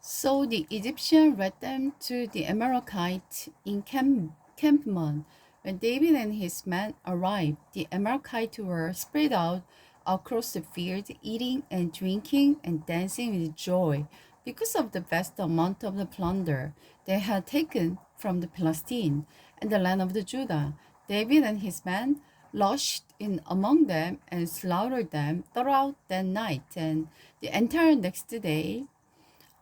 So the Egyptian led them to the Amalekite encampment. When David and his men arrived, the Amalekites were spread out across the field, eating and drinking and dancing with joy because of the vast amount of the plunder they had taken from the Philistine and the land of the Judah. David and his men rushed in among them and slaughtered them throughout that night and the entire next day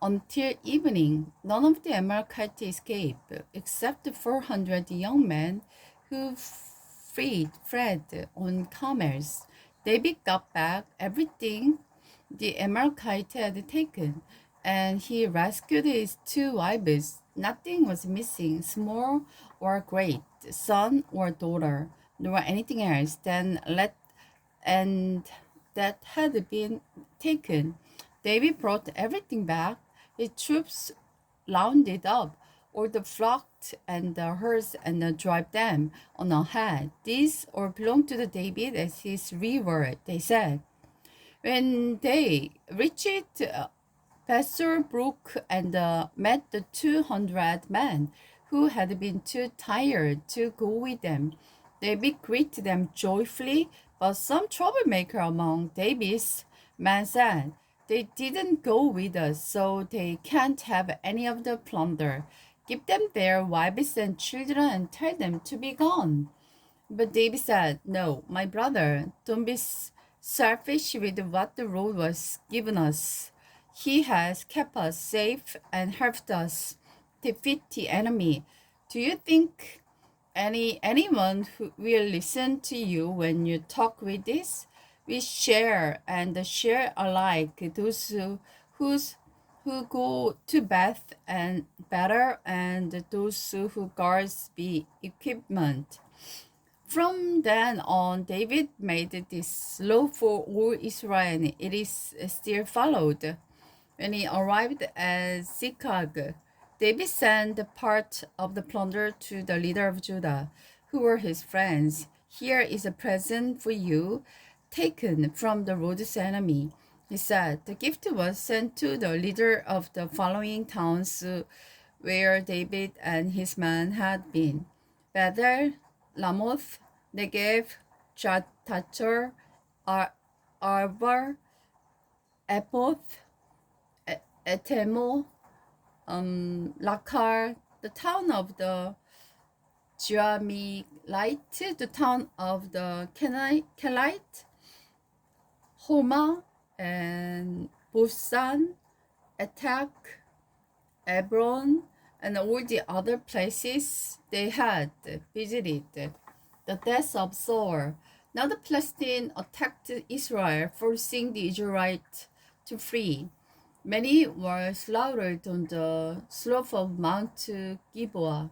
until evening. None of the Amalekites escaped, except the 400 young men who fled on camels. David got back everything the Amalekite had taken, and he rescued his two wives. Nothing was missing, small or great, son or daughter, nor anything else and that had been taken. David brought everything back. His troops rounded up all the flock and the herds and drive them on ahead. These all belong to the David as his reward, they said. When they reached Pastor Brook and met the 200 men who had been too tired to go with them. David greeted them joyfully, but some troublemaker among David's men said, "They didn't go with us, so they can't have any of the plunder. Give them their wives and children and tell them to be gone." But David said, "No, my brother, don't be selfish with what the Lord was given us. He has kept us safe and helped us defeat the enemy. Do you think anyone who will listen to you when you talk with this? We share alike those who's who go to bath and better and those who guards the equipment." From then on, David made this law for all Israel, and it is still followed. When he arrived at Ziklag, David sent part of the plunder to the leader of Judah, who were his friends. "Here is a present for you, taken from the Lord's enemy," he said. The gift was sent to the leader of the following towns where David and his men had been: Bethel, Ramoth, Negev, Jatachor, Arvar, Epoth, Etemo, Lakar, the town of the Jerahmeelite, the town of the Kenite, Homa, and Busan, Atak, Hebron, and all the other places they had visited. The death of Saul. Now the Philistines attacked Israel, forcing the Israelites to flee. Many were slaughtered on the slope of Mount Gilboa.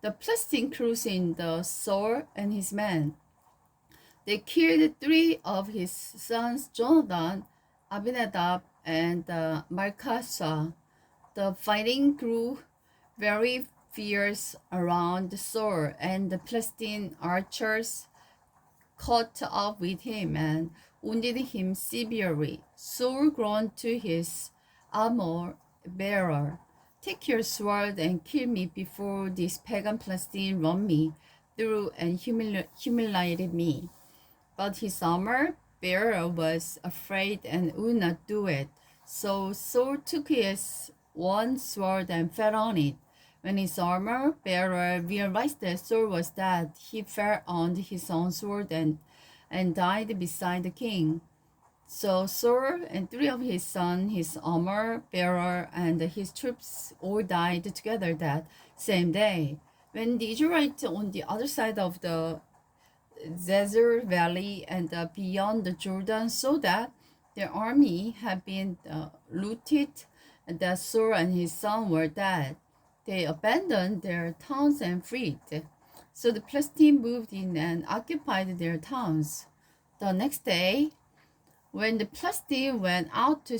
The Philistines cruised the Saul and his men. They killed three of his sons, Jonathan, Abinadab, and Malchishua. The fighting grew very fierce around Saul, and the Philistine archers caught up with him and wounded him severely. Saul groaned to his armor bearer, "Take your sword and kill me before these pagan Philistines run me through and humiliated me." But his armor bearer was afraid and would not do it. So Saul took his one sword and fell on it. When his armor bearer realized that Saul was dead, he fell on his own sword and died beside the king. So Saul and three of his sons, his armor bearer, and his troops all died together that same day. When the Israelites on the other side of the Zezer Valley and beyond the Jordan saw that their army had been looted and that Saul and his son were dead, they abandoned their towns and fled. So the Philistines moved in and occupied their towns. The next day, when the Philistines went out to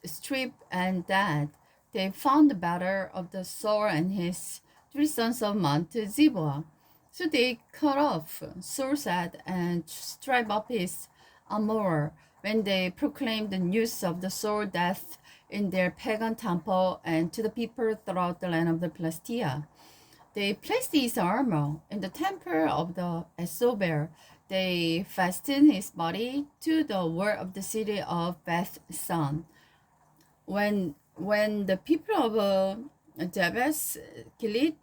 strip and dead, they found the body of the Saul and his three sons of Mount Ziboah. So they cut off Saul's head and stripped up his armor. When they proclaimed the news of the Saul's death, in their pagan temple and to the people throughout the land of the Philistia. They placed his armor in the temple of the Esober. They fastened his body to the wall of the city of Beth San. When the people of Jabes Gilead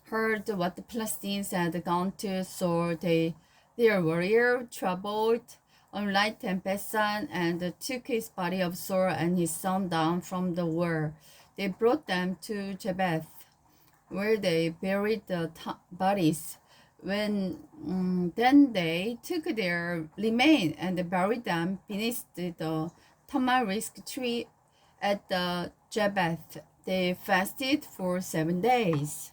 heard what the Philistines had gone to Saul, their warrior traveled on light and Bethan and took his body of Saul and his son down from the wall. They brought them to Jabesh, where they buried the bodies. Then they took their remains and buried them beneath the tamarisk tree at the Jabesh. They fasted for 7 days.